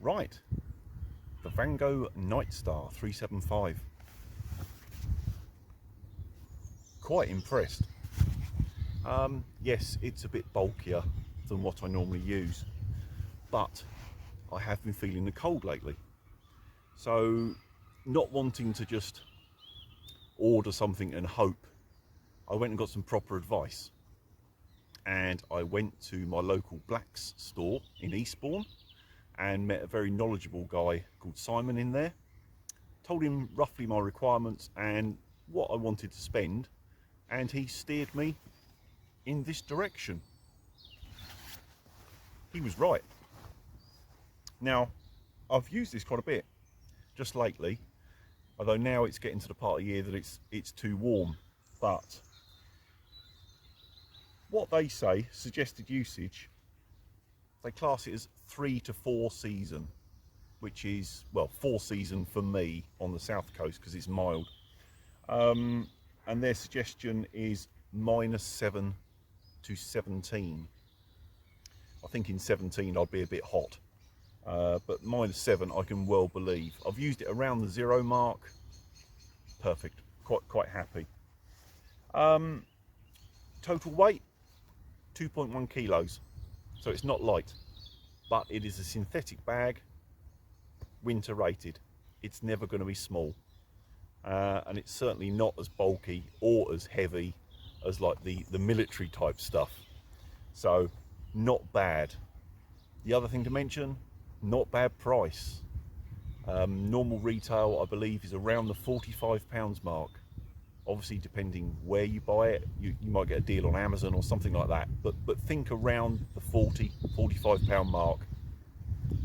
Right, the Vango Nitestar 375. Quite impressed. Yes, it's a bit bulkier than what I normally use, but I have been feeling the cold lately. So, not wanting to just order something and hope, I went and got some proper advice. And I went to my local Blacks store in Eastbourne and met a very knowledgeable guy called Simon in there. Told him roughly my requirements and what I wanted to spend, and he steered me in this direction. He was right. Now, I've used this quite a bit just lately, although now it's getting to the part of the year that it's too warm. But what they say, suggested usage, they class it as 3 to 4 season, which is, well, 4 season for me on the south coast because it's mild. And their suggestion is -7 to 17. I think in 17 I'd be a bit hot, but -7 I can well believe. I've used it around the 0 mark. Perfect. Quite happy. Total weight 2.1 kilos, so it's not light, but it is a synthetic bag, winter rated. It's never going to be small, and it's certainly not as bulky or as heavy as like the military type stuff, so not bad. The other thing to mention, not bad price. Normal retail I believe is around the £45 mark. Obviously, depending where you buy it, you might get a deal on Amazon or something like that. But think around the £45 mark.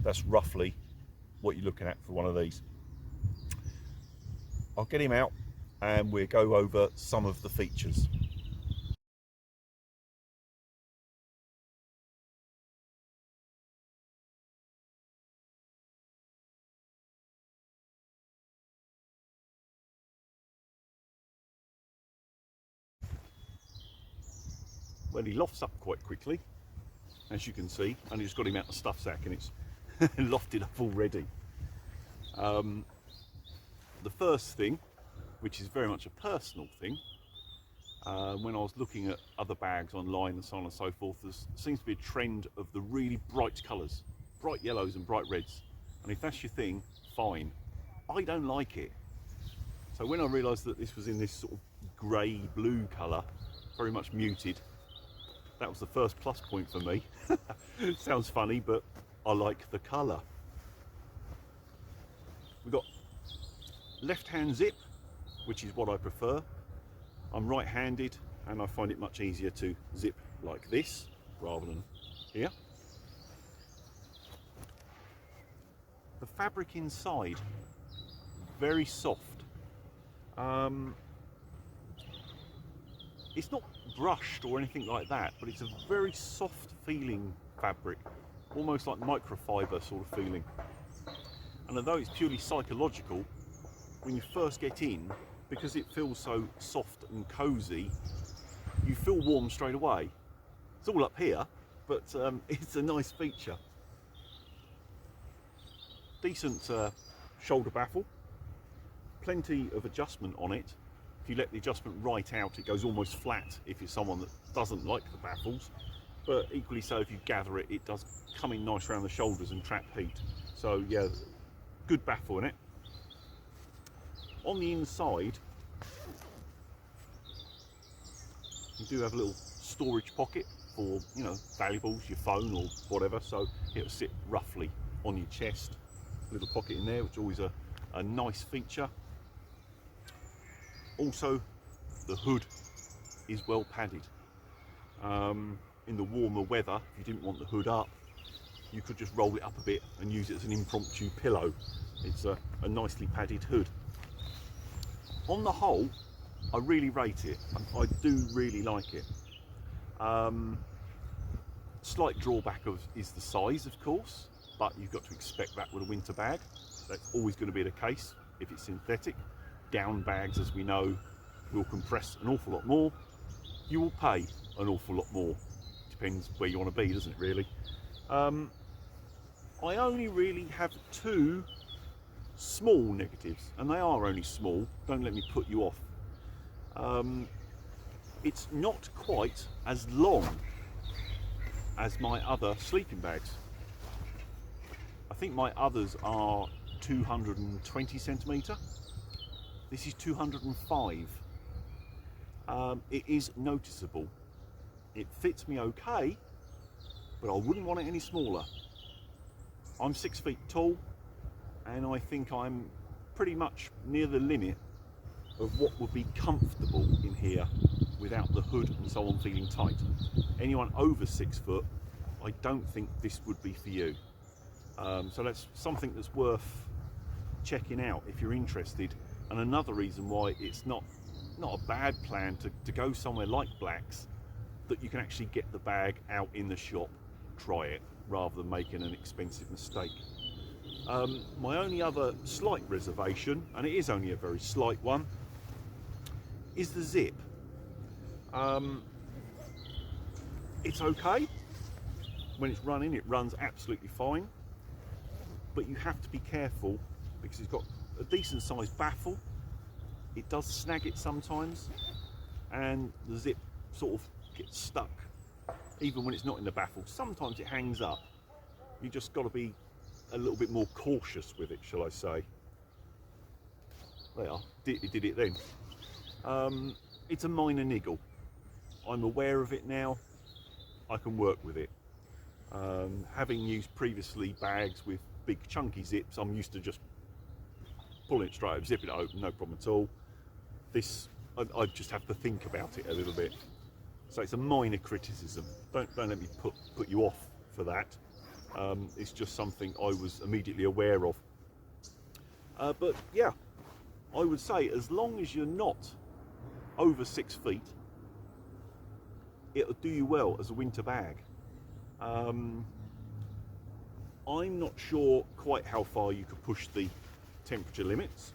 That's roughly what you're looking at for one of these. I'll get him out and we'll go over some of the features. Well, he lofts up quite quickly, as you can see, and he's got him out the stuff sack and it's lofted up already. The first thing, which is very much a personal thing, when I was looking at other bags online and so on and so forth, there seems to be a trend of the really bright colours, bright yellows and bright reds. And if that's your thing, fine. I don't like it. So when I realised that this was in this sort of grey blue colour, very much muted, that was the first plus point for me. It sounds funny, but I like the colour. We've got left-hand zip, which is what I prefer. I'm right-handed and I find it much easier to zip like this rather than here. The fabric inside, very soft. It's not brushed or anything like that, but it's a very soft feeling fabric, almost like microfiber sort of feeling. And although it's purely psychological, when you first get in, because it feels so soft and cozy, you feel warm straight away. It's all up here, but it's a nice feature. Decent shoulder baffle, plenty of adjustment on it. If you let the adjustment right out, it goes almost flat if you're someone that doesn't like the baffles, but equally so if you gather it, it does come in nice around the shoulders and trap heat. So yeah, good baffle in it. On the inside, you do have a little storage pocket for, you know, valuables, your phone or whatever, so it'll sit roughly on your chest. A little pocket in there, which is always a nice feature. Also, the hood is well padded. In the warmer weather, if you didn't want the hood up, you could just roll it up a bit and use it as an impromptu pillow. It's a nicely padded hood. On the whole, I really rate it. I do really like it. Slight drawback is the size, of course, but you've got to expect that with a winter bag. That's always going to be the case if it's synthetic. Down bags, as we know, will compress an awful lot more. You will pay an awful lot more. Depends where you want to be, doesn't it, really? I only really have two small negatives, and they are only small, don't let me put you off. It's not quite as long as my other sleeping bags. I think my others are 220 centimetre. This is 205. It is noticeable. It fits me okay, but I wouldn't want it any smaller. I'm 6 feet tall, and I think I'm pretty much near the limit of what would be comfortable in here without the hood and so on feeling tight. Anyone over 6 foot, I don't think this would be for you. So that's something that's worth checking out if you're interested. And another reason why it's not a bad plan to go somewhere like Black's, that you can actually get the bag out in the shop, try it, rather than making an expensive mistake. My only other slight reservation, and it is only a very slight one, is the zip. It's okay. When it's running, it runs absolutely fine. But you have to be careful because it's got a decent sized baffle. It does snag it sometimes, and the zip sort of gets stuck even when it's not in the baffle. Sometimes it hangs up. You just got to be a little bit more cautious with it, shall I say. There, it did it then. It's a minor niggle. I'm aware of it now. I can work with it. Having used previously bags with big chunky zips, I'm used to just pulling it straight up, zipping it open, no problem at all. This, I just have to think about it a little bit. So it's a minor criticism. Don't let me put you off for that. It's just something I was immediately aware of. But yeah, I would say as long as you're not over 6 feet, it'll do you well as a winter bag. I'm not sure quite how far you could push the temperature limits.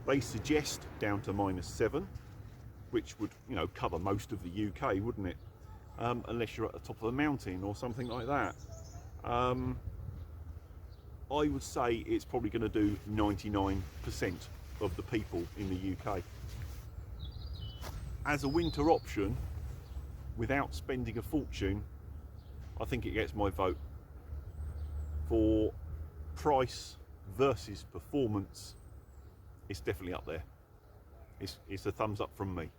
They suggest down to -7, which would, cover most of the UK, wouldn't it? Unless you're at the top of a mountain or something like that. I would say it's probably going to do 99% of the people in the UK. As a winter option, without spending a fortune, I think it gets my vote. For price versus performance, it's definitely up there. It's a thumbs up from me.